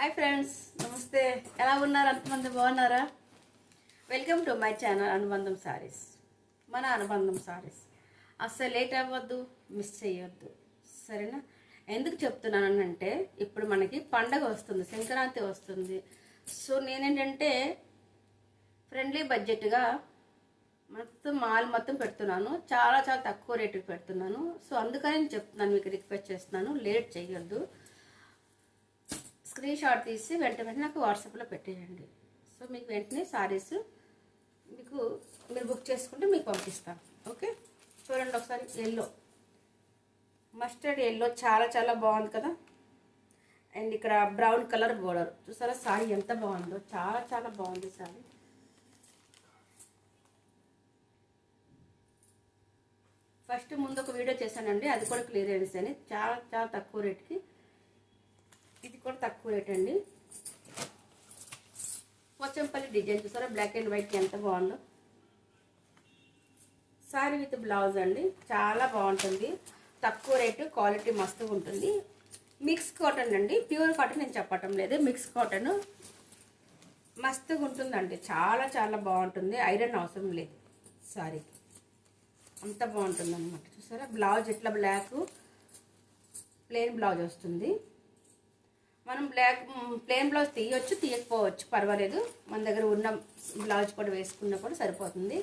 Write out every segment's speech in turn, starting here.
Hi friends, నమస్తే. ఎలా ఉన్నారు? అంతమంది బాగున్నారా? వెల్కమ్ టు మై ఛానల్ అనుబంధం సారీస్. మన అనుబంధం సారీస్ అస్సలు లేట్ అవ్వద్దు, మిస్ చేయొద్దు, సరేనా? ఎందుకు చెప్తున్నానంటే ఇప్పుడు మనకి పండగ వస్తుంది, సంక్రాంతి వస్తుంది. సో నేనేంటంటే ఫ్రెండ్లీ బడ్జెట్గా మొత్తం పెడుతున్నాను. చాలా చాలా తక్కువ రేటుకి పెడుతున్నాను. సో అందుకని చెప్తున్నాను, మీకు రిక్వెస్ట్ చేస్తున్నాను, లేట్ చేయొద్దు. స్క్రీన్ షాట్ తీసి వెంటనే నాకు వాట్సాప్లో పెట్టేయండి. సో మీకు వెంటనే సారీస్ మీరు బుక్ చేసుకుంటే మీకు పంపిస్తాను. ఓకే, చూడండి ఒకసారి. ఎల్లో, మస్టర్డ్ ఎల్లో చాలా చాలా బాగుంది కదా. అండ్ ఇక్కడ బ్రౌన్ కలర్ బోర్డర్ చూసారా, సారీ ఎంత బాగుందో, చాలా చాలా బాగుంది సారీ. ఫస్ట్ ముందు ఒక వీడియో చేశానండి, అది కూడా క్లియరెన్స్ అని, చాలా చాలా తక్కువ రేట్కి. ఇది కూడా తక్కువ రేట్ అండి. పోచంపల్లి డిజైన్ చూసారా, బ్లాక్ అండ్ వైట్ ఎంత బాగుందో. సారీ విత్ బ్లౌజ్ అండి, చాలా బాగుంటుంది. తక్కువ రేటు, క్వాలిటీ మస్తుగా ఉంటుంది. మిక్స్ కాటన్ అండి, ప్యూర్ కాటన్ నేను చెప్పటం లేదు, మిక్స్ కాటన్ మస్తుగా ఉంటుందండి. చాలా చాలా బాగుంటుంది, ఐరన్ అవసరం లేదు సారీకి, అంత బాగుంటుంది అనమాట. చూసారా బ్లౌజ్ ఎట్లా బ్లాక్ ప్లెయిన్ బ్లౌజ్ వస్తుంది. మనం ప్లెయిన్ బ్లౌజ్ తీయొచ్చు, తీయకపోవచ్చు, పర్వాలేదు. మన దగ్గర ఉన్న బ్లౌజ్ కూడా వేసుకున్నా కూడా సరిపోతుంది.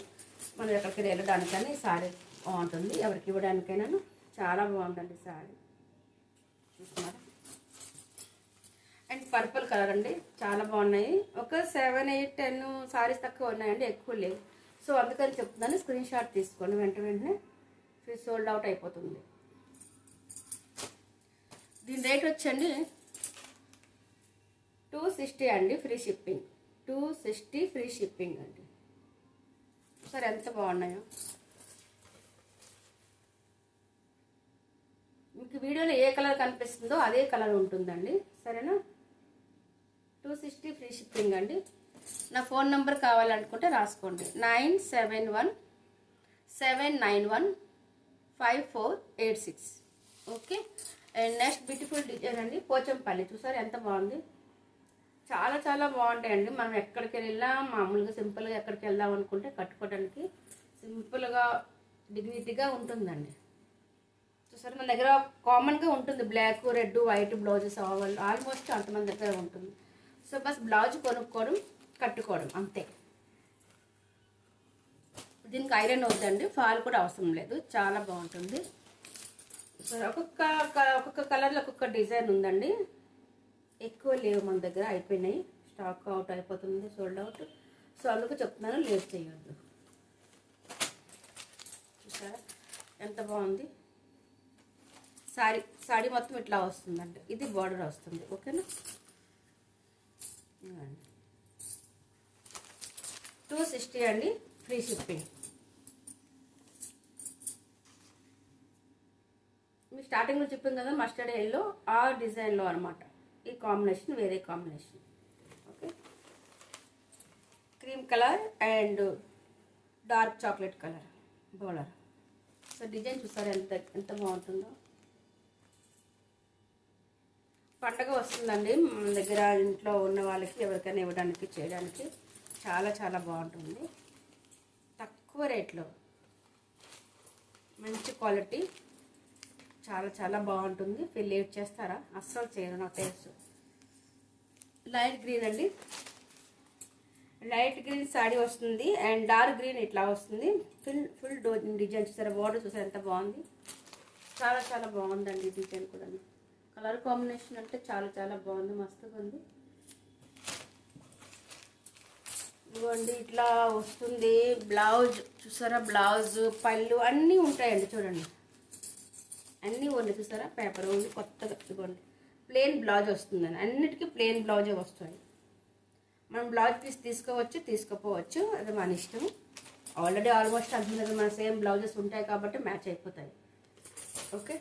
మనం ఎక్కడికి వెళ్ళడానికైనా సారీ బాగుంటుంది, ఎవరికి ఇవ్వడానికైనా చాలా బాగుంటుంది సారీ. చూస్తున్నారా? అండ్ పర్పుల్ కలర్ అండి, చాలా బాగున్నాయి. ఒక 7, 8, 10 సారీస్ తక్కువ ఉన్నాయండి, ఎక్కువ లేవు. సో అందుకని చెప్తున్నాను, స్క్రీన్ షాట్ తీసుకోండి, వెంటనే సోల్డ్ అవుట్ అయిపోతుంది. దీని రేట్ వచ్చండి 260 అండి, ఫ్రీ షిప్పింగ్. 260 ఫ్రీ షిప్పింగ్ అండి. సరే ఎంత బాగున్నాయో. మీకు వీడియోలో ఏ కలర్ కనిపిస్తుందో అదే కలర్ ఉంటుందండి, సరేనా? 260 ఫ్రీ షిప్పింగ్ అండి. నా ఫోన్ నెంబర్ కావాలనుకుంటే రాసుకోండి, 9717915486. Okay. And next beautiful design అండి, పోచంపల్లి. చూసారు ఎంత బాగుంది, చాలా చాలా బాగుంటాయండి. మనం ఎక్కడికి వెళ్ళినా మామూలుగా సింపుల్గా ఎక్కడికి వెళ్దాం అనుకుంటే కట్టుకోవడానికి సింపుల్గా డిగ్నిటీగా ఉంటుందండి. చూసారు, మన దగ్గర కామన్గా ఉంటుంది black, red, white blouses almost అంతమంది దగ్గర ఉంటుంది. సో బస్ బ్లౌజ్ కొనుక్కోవడం, కట్టుకోవడం అంతే. దీనికి ఐరన్ అవుతుందండి, ఫాల్ కూడా అవసరం లేదు, చాలా బాగుంటుంది. సరే, ఒక్కొక్క కలర్లో ఒక్కొక్క డిజైన్ ఉందండి, ఎక్కువ లేవు మన దగ్గర, అయిపోయినాయి, స్టాక్ అవుట్ అయిపోతుంది, సోల్డ్ అవుట్. సో అందుకు చెప్తున్నాను, లేట్ చేయొద్దు. చూసారా ఎంత బాగుంది సారీ మొత్తం ఇట్లా వస్తుందండి, ఇది బార్డర్ వస్తుంది. ఓకేనా? 260 అండి, ఫ్రీ షిప్పింగ్. మీకు స్టార్టింగ్లో చెప్పింది కదా మస్టర్డ్ ఎల్లో, ఆ డిజైన్లో అనమాట. ఈ కాంబినేషన్ వేరే combination. Okay, cream colour and dark chocolate colour border. So design చూసారు ఎంత బాగుంటుందో. పండగ వస్తుందండి, మన దగ్గర ఇంట్లో ఉన్న వాళ్ళకి ఎవరికైనా ఇవ్వడానికి, చేయడానికి చాలా చాలా బాగుంటుంది. తక్కువ రేట్లో మంచి క్వాలిటీ, చాలా చాలా బాగుంటుంది. లేట్ చేస్తారా? అస్సలు చేయరు, నా టేస్ట్. లైట్ గ్రీన్ అండి, లైట్ గ్రీన్ సారీ వస్తుంది. అండ్ డార్క్ గ్రీన్ ఇట్లా వస్తుంది. ఫుల్ డిజైన్ చూసారా, బోర్డర్ చూసారా ఎంత బాగుంది, చాలా చాలా బాగుందండి. డిజైన్ కూడా, కలర్ కాంబినేషన్ అంటే చాలా చాలా బాగుంది, మస్తుగా ఉంది. ఇవ్వండి ఇట్లా వస్తుంది. బ్లౌజ్ చూసారా, బ్లౌజ్, పళ్ళు అన్నీ ఉంటాయండి. చూడండి అన్నీ ఉంది, చూసారా, పేపర్ ఉంది కొత్తగా. ఇవ్వండి ప్లెయిన్ బ్లౌజ్ వస్తుందని, అన్నిటికీ ప్లెయిన్ బ్లౌజే వస్తుంది. మనం బ్లౌజ్ పీస్ తీసుకోవచ్చు, తీసుకోపోవచ్చు, అది మన ఇష్టం. ఆల్రెడీ ఆల్మోస్ట్ అందరూ మన సేమ్ బ్లౌజెస్ ఉంటాయి కాబట్టి మ్యాచ్ అయిపోతాయి. ఓకే,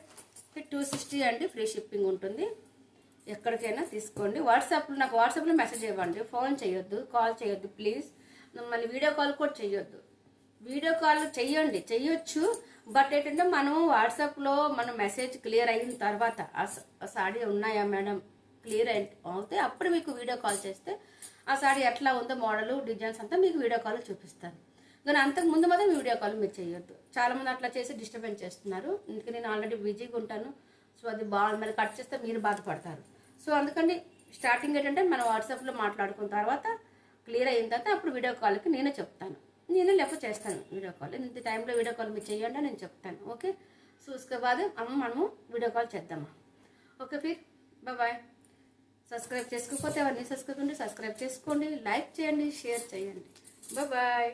260 అండి, ఫ్రీ షిప్పింగ్ ఉంటుంది. ఎక్కడికైనా తీసుకోండి. నాకు వాట్సాప్లో మెసేజ్ ఇవ్వండి, ఫోన్ చేయొద్దు, కాల్ చేయొద్దు ప్లీజ్. మళ్ళీ వీడియో కాల్ కూడా చేయొద్దు. వీడియో కాల్ చెయ్యొచ్చు, బట్ ఏంటంటే మనం వాట్సాప్లో మన మెసేజ్ క్లియర్ అయిన తర్వాత ఆ సారీ ఉన్నాయా మేడం, క్లియర్ అవుతే అప్పుడు మీకు వీడియో కాల్ చేస్తే ఆ సారీ ఎట్లా ఉందో మోడల్ డిజైన్స్ అంతా మీకు వీడియో కాల్ చూపిస్తాను. కానీ అంతకు ముందు మాత్రం వీడియో కాల్ మీరు చేయొద్దు. చాలామంది అట్లా చేసి డిస్టర్బెన్స్ చేస్తున్నారు. అందుకే నేను ఆల్రెడీ బిజీగా ఉంటాను. సో అది మరి కట్ చేస్తే మీరు బాధపడతారు. సో అందుకని స్టార్టింగ్ ఏంటంటే మనం వాట్సాప్లో మాట్లాడుకున్న తర్వాత క్లియర్ అయిన తర్వాత అప్పుడు వీడియో కాల్కి నేనే చెప్తాను. నేను లేకపోతే చేస్తాను వీడియో కాల్. ఇంత టైంలో వీడియో కాల్ మీరు చేయండి నేను చెప్తాను. ఓకే, సో उसके बाद మనము వీడియో కాల్ చేద్దామా. ఓకే ఫిర్ బాయ్. సబ్స్క్రైబ్ చేసుకోకపోతే ఎవరిని సబ్స్క్రైబ్ చేసుకోండి, లైక్ చేయండి, షేర్ చేయండి. బాయ్.